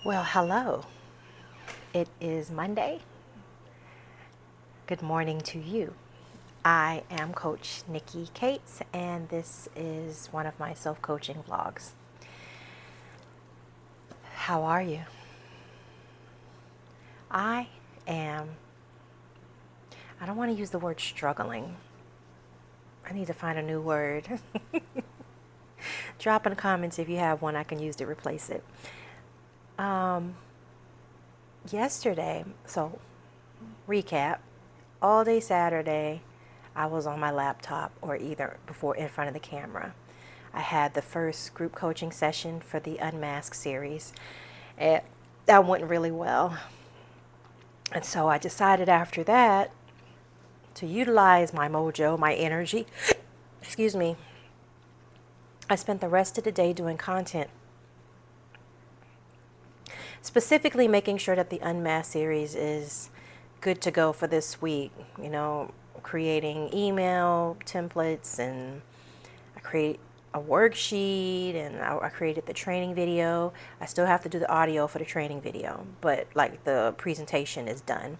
Well, hello. It is Monday. Good morning to you. I am Coach Nikki Cates, and this is one of my self-coaching vlogs. How are you? I am, I don't want to use the word struggling. I need to find a new word. Drop in the comments if you have one I can use to replace it. Yesterday, so recap, all day Saturday, I was on my laptop or either before in front of the camera. I had the first group coaching session for the Unmasked series, and that went really well. And so I decided after that to utilize my mojo, my energy. Excuse me. I spent the rest of the day doing content, specifically making sure that the Unmasked series is good to go for this week. You know, creating email templates, and I create a worksheet, and I created the training video. I still have to do the audio for the training video, but like the presentation is done.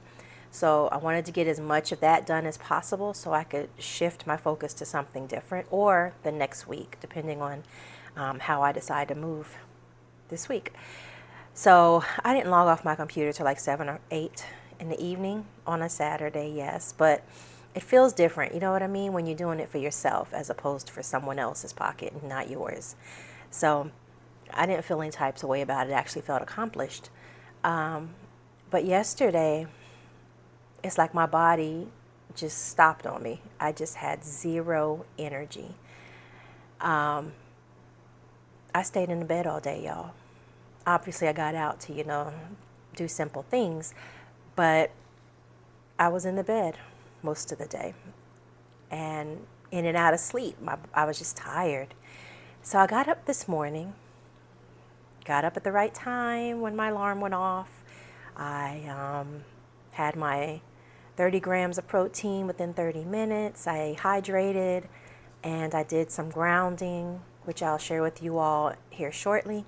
So I wanted to get as much of that done as possible so I could shift my focus to something different or the next week, depending on how I decide to move this week. So I didn't log off my computer till like 7 or 8 in the evening on a Saturday, yes, but it feels different, you know what I mean, when you're doing it for yourself as opposed to for someone else's pocket and not yours. So I didn't feel any types of way about it. It actually felt accomplished. But yesterday, it's like my body just stopped on me. I just had zero energy. I stayed in the bed all day, y'all. Obviously, I got out to, do simple things, but I was in the bed most of the day and in and out of sleep. I was just tired. So I got up this morning, got up at the right time when my alarm went off. I had my 30 grams of protein within 30 minutes. I hydrated and I did some grounding, which I'll share with you all here shortly.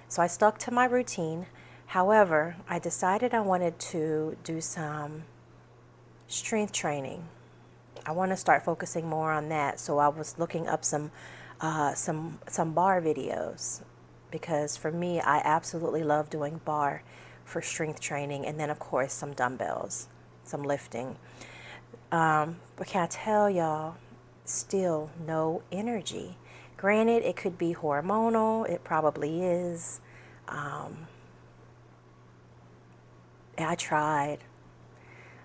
So I stuck to my routine. However, I decided I wanted to do some strength training. I want to start focusing more on that. So I was looking up some bar videos, because for me, I absolutely love doing bar for strength training, and then of course some dumbbells, some lifting. But can I tell y'all, still no energy. Granted, it could be hormonal. It probably is. I tried.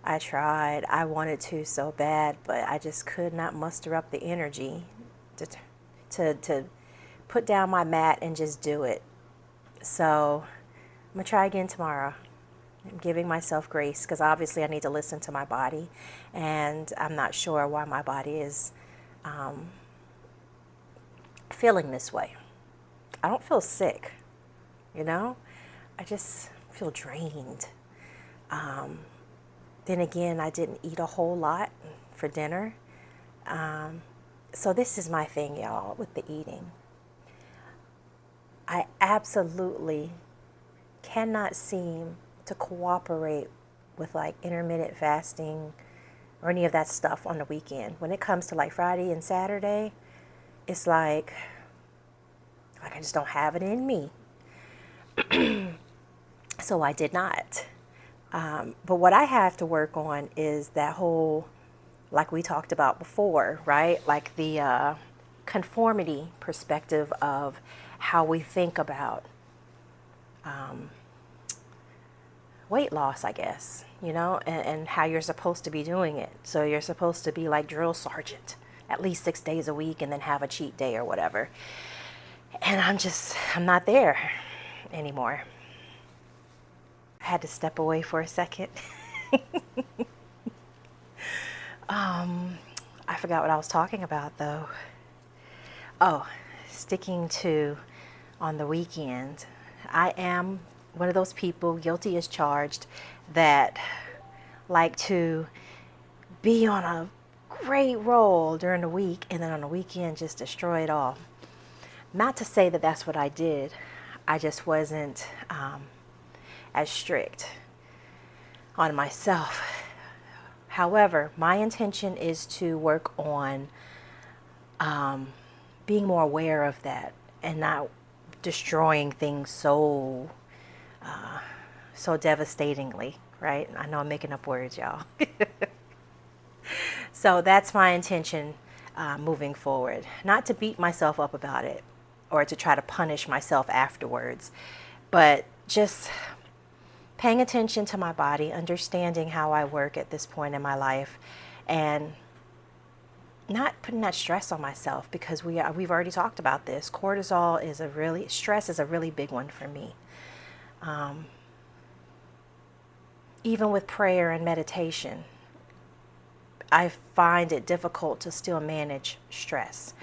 I wanted to so bad, but I just could not muster up the energy to put down my mat and just do it. So I'm going to try again tomorrow. I'm giving myself grace because obviously I need to listen to my body, and I'm not sure why my body is feeling this way. I don't feel sick, I just feel drained. Then again, I didn't eat a whole lot for dinner. So this is my thing, y'all, with the eating. I absolutely cannot seem to cooperate with like intermittent fasting or any of that stuff on the weekend. When it comes to like Friday and Saturday, it's like I just don't have it in me. So I did not. But what I have to work on is that whole, like we talked about before, right? Like the conformity perspective of how we think about weight loss, I guess, and how you're supposed to be doing it. So you're supposed to be like drill sergeant at least 6 days a week and then have a cheat day or whatever. And I'm not there anymore. I had to step away for a second. I forgot what I was talking about though. Oh, sticking to on the weekend. I am one of those people, guilty as charged, that like to be on a great roll during the week and then on the weekend just destroy it all. Not to say that that's what I did. I just wasn't as strict on myself. However, my intention is to work on being more aware of that and not destroying things so devastatingly, right? I know I'm making up words, y'all. So that's my intention moving forward. Not to beat myself up about it or to try to punish myself afterwards, but just paying attention to my body, understanding how I work at this point in my life, and not putting that stress on myself, because we've already talked about this. Cortisol is stress is a really big one for me. Even with prayer and meditation, I find it difficult to still manage stress.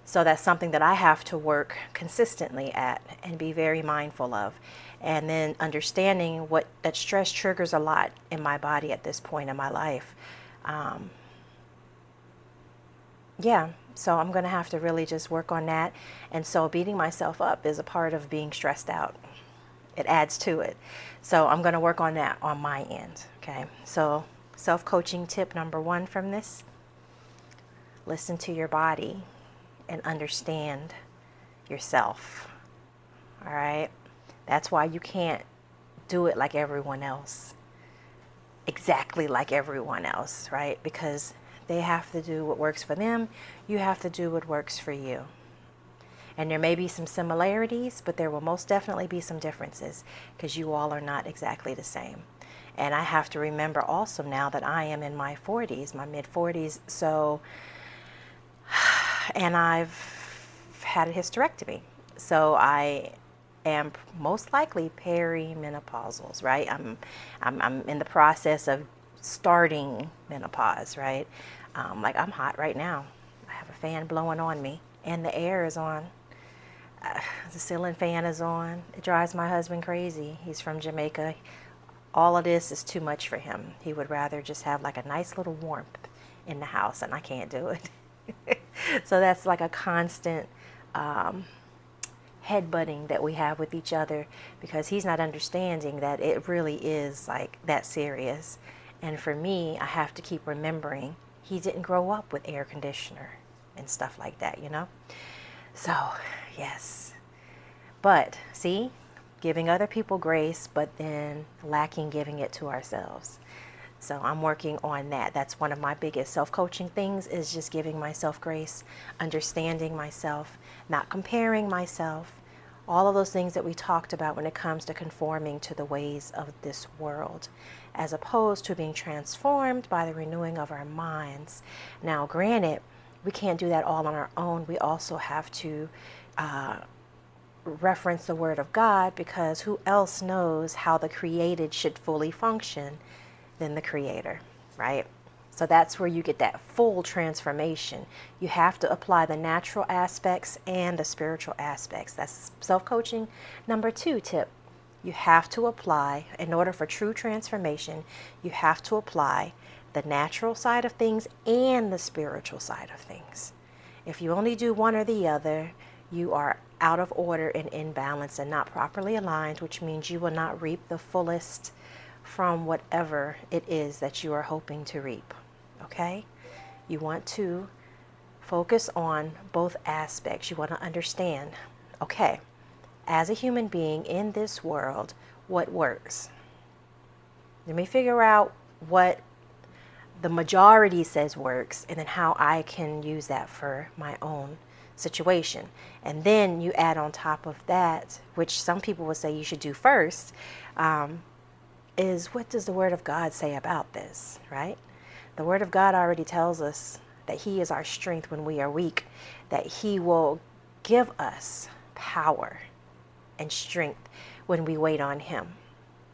So that's something that I have to work consistently at and be very mindful of. And then understanding that stress triggers a lot in my body at this point in my life. So I'm going to have to really just work on that. And so beating myself up is a part of being stressed out. It adds to it. So I'm going to work on that on my end. Okay. So self-coaching tip number 1 from this: listen to your body and understand yourself. All right. That's why you can't do it like everyone else. Exactly like everyone else, right? Because they have to do what works for them. You have to do what works for you. And there may be some similarities, but there will most definitely be some differences, because you all are not exactly the same. And I have to remember also now that I am in my 40s, my mid 40s. And I've had a hysterectomy. So I am most likely perimenopausal, right? I'm in the process of starting menopause, right? Like I'm hot right now. I have a fan blowing on me and the air is on. The ceiling fan is on. It drives my husband crazy. He's from Jamaica. All of this is too much for him. He would rather just have like a nice little warmth in the house, and I can't do it. So that's like a constant headbutting that we have with each other, because he's not understanding that it really is like that serious. And for me, I have to keep remembering he didn't grow up with air conditioner and stuff like that, you know? So, yes. But, see, giving other people grace, but then lacking giving it to ourselves. So I'm working on that. That's one of my biggest self-coaching things, is just giving myself grace, understanding myself, not comparing myself, all of those things that we talked about when it comes to conforming to the ways of this world, as opposed to being transformed by the renewing of our minds. Now, granted, we can't do that all on our own. We also have to reference the Word of God, because who else knows how the created should fully function than the Creator, right? So that's where you get that full transformation. You have to apply the natural aspects and the spiritual aspects. That's self-coaching number 2 tip. You have to apply, in order for true transformation, you have to apply the natural side of things and the spiritual side of things. If you only do one or the other, you are out of order and imbalance and not properly aligned, which means you will not reap the fullest from whatever it is that you are hoping to reap. Okay? You want to focus on both aspects. You want to understand, okay, as a human being in this world, what works? Let me figure out what the majority says works, and then how I can use that for my own situation. And then you add on top of that, which some people would say you should do first, is what does the Word of God say about this, right? The Word of God already tells us that He is our strength when we are weak, that He will give us power and strength when we wait on Him,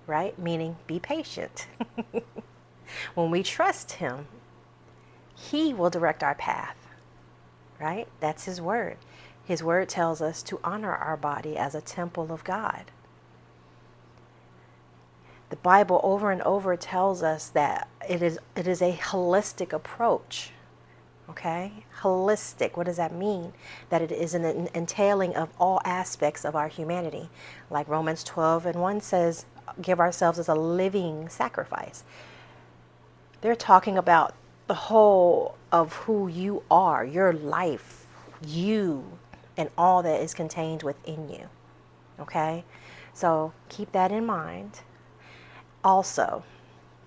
right? Meaning, be patient. When we trust Him, He will direct our path, right? That's His Word. His Word tells us to honor our body as a temple of God. The Bible over and over tells us that it is a holistic approach. Okay? Holistic. What does that mean? That it is an entailing of all aspects of our humanity. Like Romans 12:1 says, give ourselves as a living sacrifice. They're talking about the whole of who you are, your life, you, and all that is contained within you. Okay? So keep that in mind. Also,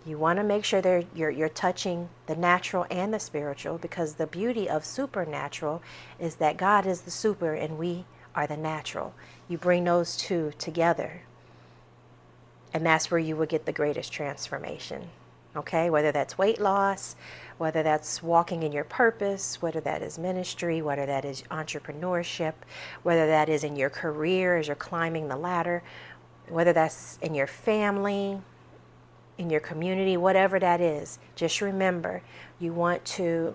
you want to make sure that you're touching the natural and the spiritual, because the beauty of supernatural is that God is the super and we are the natural. You bring those two together, and that's where you will get the greatest transformation. Okay, whether that's weight loss, whether that's walking in your purpose, whether that is ministry, whether that is entrepreneurship, whether that is in your career as you're climbing the ladder, whether that's in your family, in your community, whatever that is, just remember, if you want to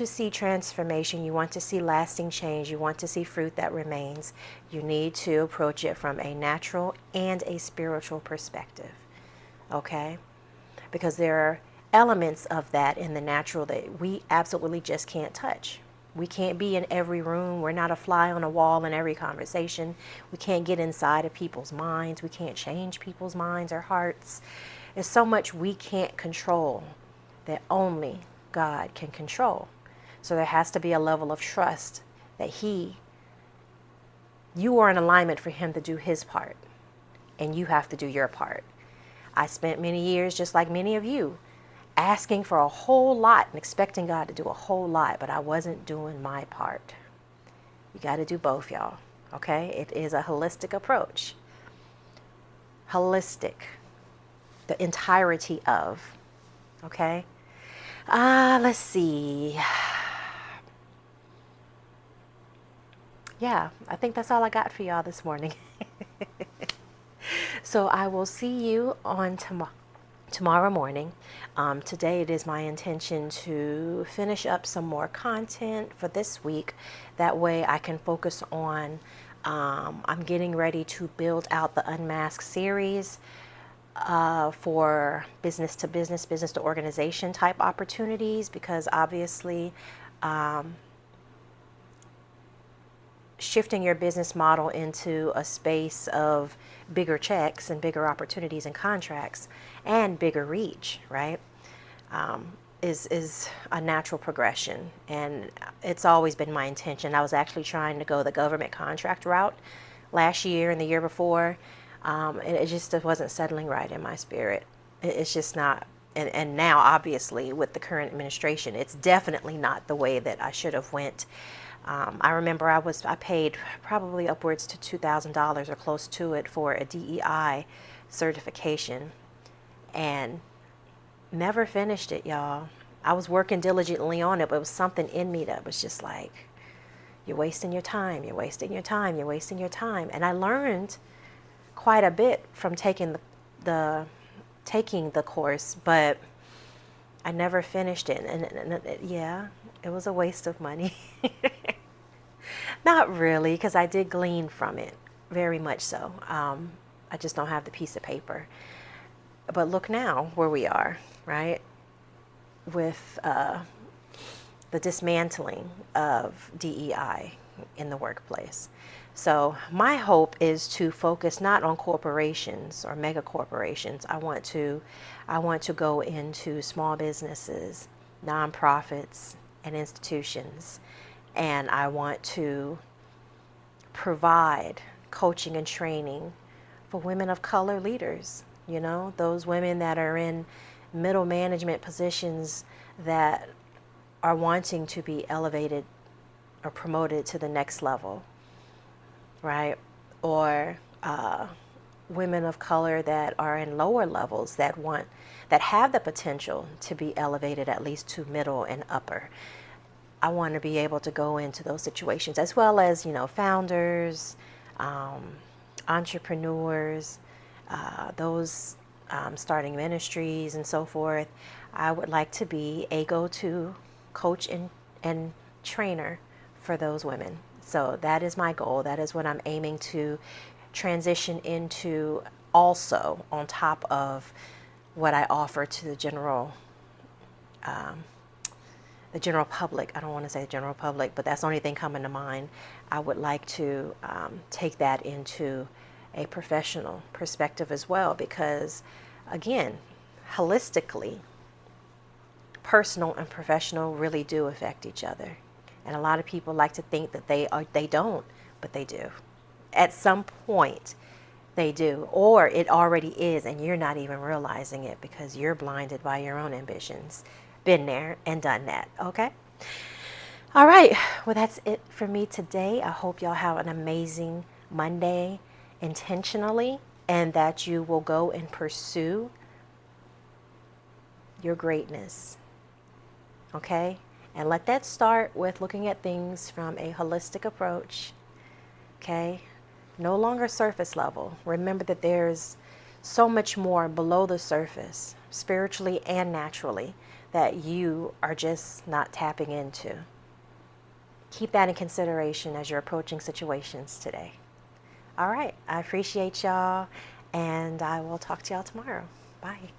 see transformation, you want to see lasting change, you want to see fruit that remains, you need to approach it from a natural and a spiritual perspective. Okay? Because there are elements of that in the natural that we absolutely just can't touch. We can't be in every room. We're not a fly on a wall in every conversation. We can't get inside of people's minds. We can't change people's minds or hearts. There's so much we can't control that only God can control. So there has to be a level of trust that you are in alignment for Him to do His part, and you have to do your part. I spent many years, just like many of you, asking for a whole lot and expecting God to do a whole lot, but I wasn't doing my part. You got to do both, y'all. Okay? It is a holistic approach. Holistic. The entirety of. Okay? Let's see. Yeah, I think that's all I got for y'all this morning. So I will see you on tomorrow morning. Today it is my intention to finish up some more content for this week. That way I can focus on, I'm getting ready to build out the Unmasked series for business to organization type opportunities, because obviously shifting your business model into a space of bigger checks and bigger opportunities and contracts and bigger reach, right, is a natural progression. And it's always been my intention. I was actually trying to go the government contract route last year and the year before, and it just wasn't settling right in my spirit. It's just not. And now, obviously, with the current administration, it's definitely not the way that I should have went. I remember I paid probably upwards to $2,000 or close to it for a DEI certification, and never finished it, y'all. I was working diligently on it, but it was something in me that was just like, you're wasting your time, you're wasting your time, you're wasting your time. And I learned quite a bit from taking the course, but I never finished it. And yeah, it was a waste of money. Not really, because I did glean from it, very much so. I just don't have the piece of paper. But look now where we are, right? With the dismantling of DEI in the workplace. So my hope is to focus not on corporations or mega corporations. I want to go into small businesses, nonprofits, and institutions. And I want to provide coaching and training for women of color leaders. You know, those women that are in middle management positions that are wanting to be elevated or promoted to the next level, right? Or women of color that are in lower levels that have the potential to be elevated at least to middle and upper. I want to be able to go into those situations, as well as, you know, founders, entrepreneurs, those starting ministries and so forth. I would like to be a go-to coach and trainer for those women. So that is my goal. That is what I'm aiming to transition into, also on top of what I offer to the general public. I don't want to say the general public, but that's the only thing coming to mind. I would like to take that into a professional perspective as well, because again, holistically, personal and professional really do affect each other. And a lot of people like to think that they don't, but they do. At some point, they do, or it already is, and you're not even realizing it because you're blinded by your own ambitions. Been there and done that, okay? All right, well, that's it for me today. I hope y'all have an amazing Monday intentionally, and that you will go and pursue your greatness, okay? And let that start with looking at things from a holistic approach, okay? No longer surface level. Remember that there's so much more below the surface, spiritually and naturally, that you are just not tapping into. Keep that in consideration as you're approaching situations today. All right, I appreciate y'all, and I will talk to y'all tomorrow. Bye.